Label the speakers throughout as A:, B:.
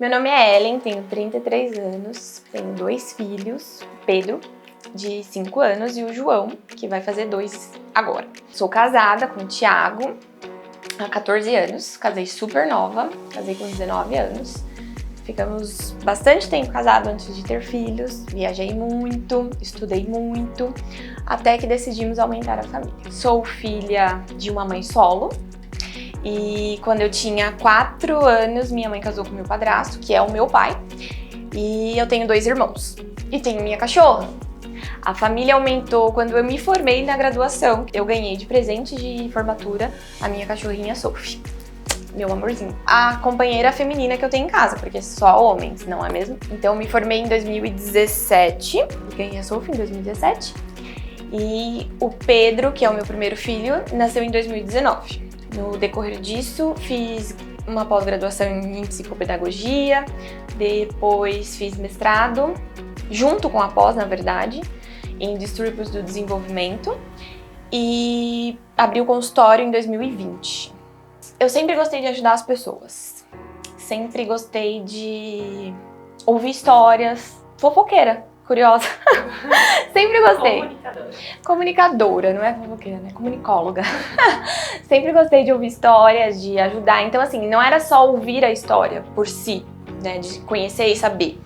A: Meu nome é Ellen, tenho 33 anos, tenho 2 filhos, o Pedro, de 5 anos, e o João, que vai fazer 2 agora. Sou casada com o Thiago há 14 anos, casei super nova, casei com 19 anos. Ficamos bastante tempo casados antes de ter filhos, viajei muito, estudei muito, até que decidimos aumentar a família. Sou filha de uma mãe solo e quando eu tinha 4 anos, minha mãe casou com meu padrasto, que é o meu pai, e eu tenho 2 irmãos. E tenho minha cachorra. A família aumentou quando eu me formei na graduação. Eu ganhei de presente de formatura a minha cachorrinha Sophie. Meu amorzinho. A companheira feminina que eu tenho em casa, porque só homens, não é mesmo? Então eu me formei em 2017, ganhei a Sophie em 2017. E o Pedro, que é o meu primeiro filho, nasceu em 2019. No decorrer disso, fiz uma pós-graduação em psicopedagogia, depois fiz mestrado, junto com a pós, na verdade, em distúrbios do desenvolvimento, e abri o consultório em 2020. Eu sempre gostei de ajudar as pessoas, sempre gostei de ouvir histórias, fofoqueira, curiosa, sempre gostei. Comunicadora, não é fofoqueira, né? Comunicóloga. Sempre gostei de ouvir histórias, de ajudar, então assim, não era só ouvir a história por si, né, de conhecer e saber,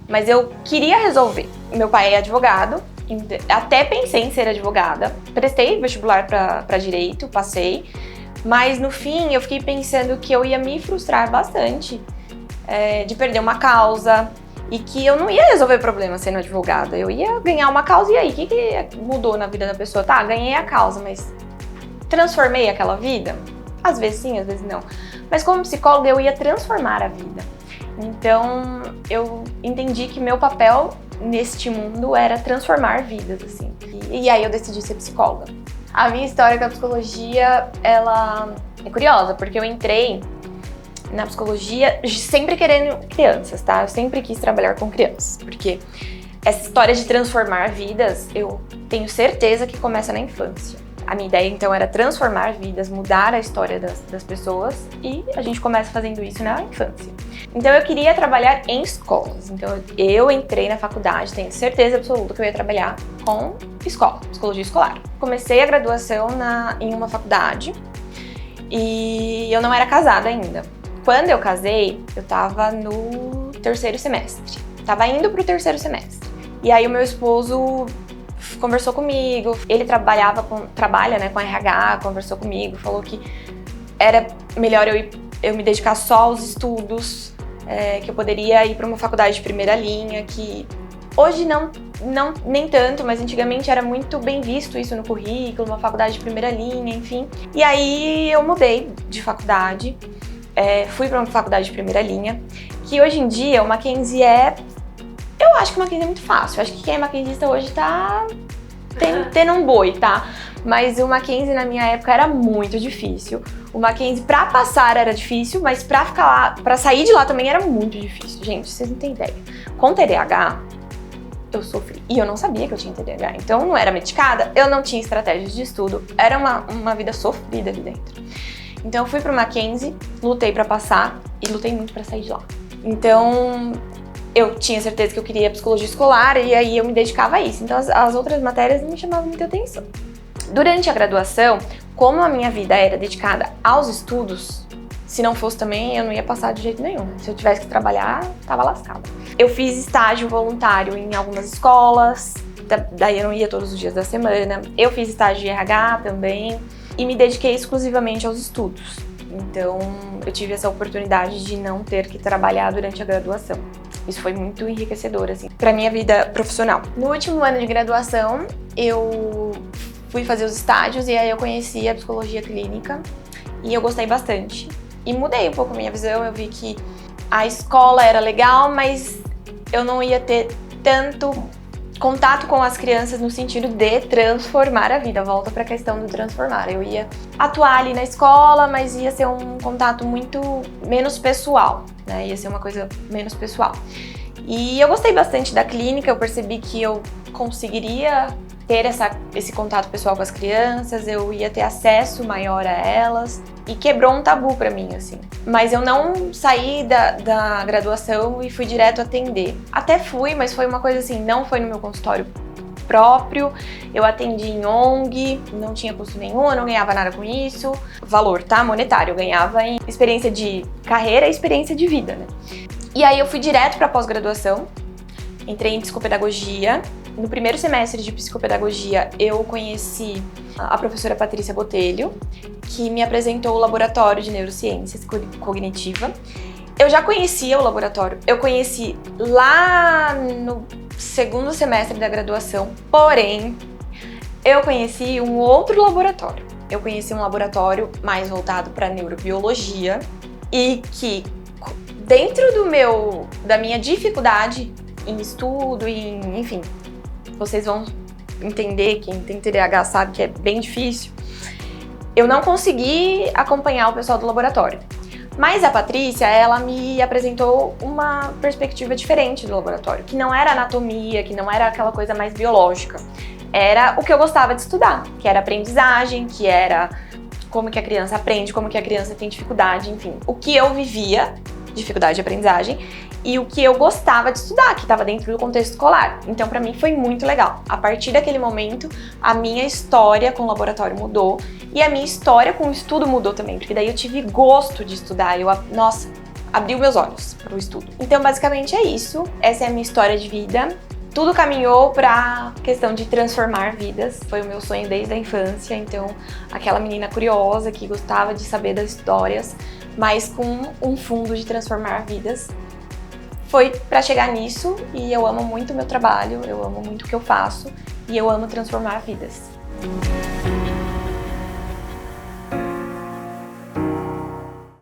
A: mas eu queria resolver. Meu pai é advogado, até pensei em ser advogada, prestei vestibular para direito, passei. Mas no fim eu fiquei pensando que eu ia me frustrar bastante de perder uma causa e que eu não ia resolver problema sendo advogada. Eu ia ganhar uma causa e aí, o que mudou na vida da pessoa? Tá, ganhei a causa, mas transformei aquela vida? Às vezes sim, às vezes não. Mas como psicóloga eu ia transformar a vida. Então eu entendi que meu papel neste mundo era transformar vidas, assim. E aí eu decidi ser psicóloga. A minha história com a psicologia, ela é curiosa, porque eu entrei na psicologia sempre querendo crianças, tá? Eu sempre quis trabalhar com crianças, porque essa história de transformar vidas, eu tenho certeza que começa na infância. A minha ideia, então, era transformar vidas, mudar a história das pessoas, e a gente começa fazendo isso na infância. Então, eu queria trabalhar em escolas. Então, eu entrei na faculdade, tenho certeza absoluta que eu ia trabalhar com escola, psicologia escolar. Comecei a graduação em uma faculdade e eu não era casada ainda. Quando eu casei, eu tava no 3º semestre. Tava indo pro 3º semestre. E aí, o meu esposo conversou comigo, ele trabalha, né, com RH, conversou comigo, falou que era melhor eu me dedicar só aos estudos, que eu poderia ir para uma faculdade de primeira linha, que hoje não nem tanto, mas antigamente era muito bem visto isso no currículo, uma faculdade de primeira linha, enfim. E aí eu mudei de faculdade, fui para uma faculdade de primeira linha, que hoje em dia o Mackenzie eu acho que o Mackenzie é muito fácil. Eu acho que quem é mackenzista hoje tá tendo um boi, tá? Mas o Mackenzie na minha época era muito difícil. O Mackenzie pra passar era difícil, mas pra ficar lá, pra sair de lá também era muito difícil. Gente, vocês não têm ideia. Com TDAH, eu sofri. E eu não sabia que eu tinha TDAH. Então, eu não era medicada, eu não tinha estratégias de estudo. Era uma vida sofrida ali dentro. Então, eu fui pro Mackenzie, lutei pra passar e lutei muito pra sair de lá. Então, eu tinha certeza que eu queria psicologia escolar e aí eu me dedicava a isso. Então, as outras matérias não me chamavam muita atenção. Durante a graduação, como a minha vida era dedicada aos estudos, se não fosse também, eu não ia passar de jeito nenhum. Se eu tivesse que trabalhar, tava lascada. Eu fiz estágio voluntário em algumas escolas, daí eu não ia todos os dias da semana. Eu fiz estágio de RH também e me dediquei exclusivamente aos estudos. Então, eu tive essa oportunidade de não ter que trabalhar durante a graduação. Isso foi muito enriquecedor, assim, pra minha vida profissional. No último ano de graduação, eu fui fazer os estágios e aí eu conheci a psicologia clínica e eu gostei bastante. E mudei um pouco a minha visão, eu vi que a escola era legal, mas eu não ia ter tanto contato com as crianças no sentido de transformar a vida. Volta para a questão do transformar. Eu ia atuar ali na escola, mas ia ser um contato muito menos pessoal, né? Ia ser uma coisa menos pessoal. E eu gostei bastante da clínica, eu percebi que eu conseguiria ter esse contato pessoal com as crianças, eu ia ter acesso maior a elas. e quebrou um tabu pra mim, assim. Mas eu não saí da graduação e fui direto atender. Até fui, mas foi uma coisa assim, não foi no meu consultório próprio, eu atendi em ONG, não tinha custo nenhum, eu não ganhava nada com isso. Valor, tá? Monetário, eu ganhava em experiência de carreira e experiência de vida, né? E aí eu fui direto pra pós-graduação, entrei em psicopedagogia. No primeiro semestre de psicopedagogia, eu conheci a professora Patrícia Botelho, que me apresentou o laboratório de neurociências cognitiva. Eu já conhecia o laboratório, eu conheci lá no segundo semestre da graduação, porém, eu conheci um outro laboratório. Eu conheci um laboratório mais voltado para neurobiologia e que, dentro da minha dificuldade em estudo, enfim, vocês vão entender, quem tem TDAH sabe que é bem difícil, eu não consegui acompanhar o pessoal do laboratório. Mas a Patrícia, ela me apresentou uma perspectiva diferente do laboratório, que não era anatomia, que não era aquela coisa mais biológica. Era o que eu gostava de estudar, que era aprendizagem, que era como que a criança aprende, como que a criança tem dificuldade, enfim. O que eu vivia, dificuldade de aprendizagem, e o que eu gostava de estudar, que estava dentro do contexto escolar. Então, pra mim, foi muito legal. A partir daquele momento, a minha história com o laboratório mudou e a minha história com o estudo mudou também, porque daí eu tive gosto de estudar. Nossa, abriu meus olhos para o estudo. Então, basicamente é isso. Essa é a minha história de vida. Tudo caminhou pra questão de transformar vidas. Foi o meu sonho desde a infância. Então, aquela menina curiosa que gostava de saber das histórias, mas com um fundo de transformar vidas. Foi pra chegar nisso e eu amo muito o meu trabalho, eu amo muito o que eu faço e eu amo transformar vidas.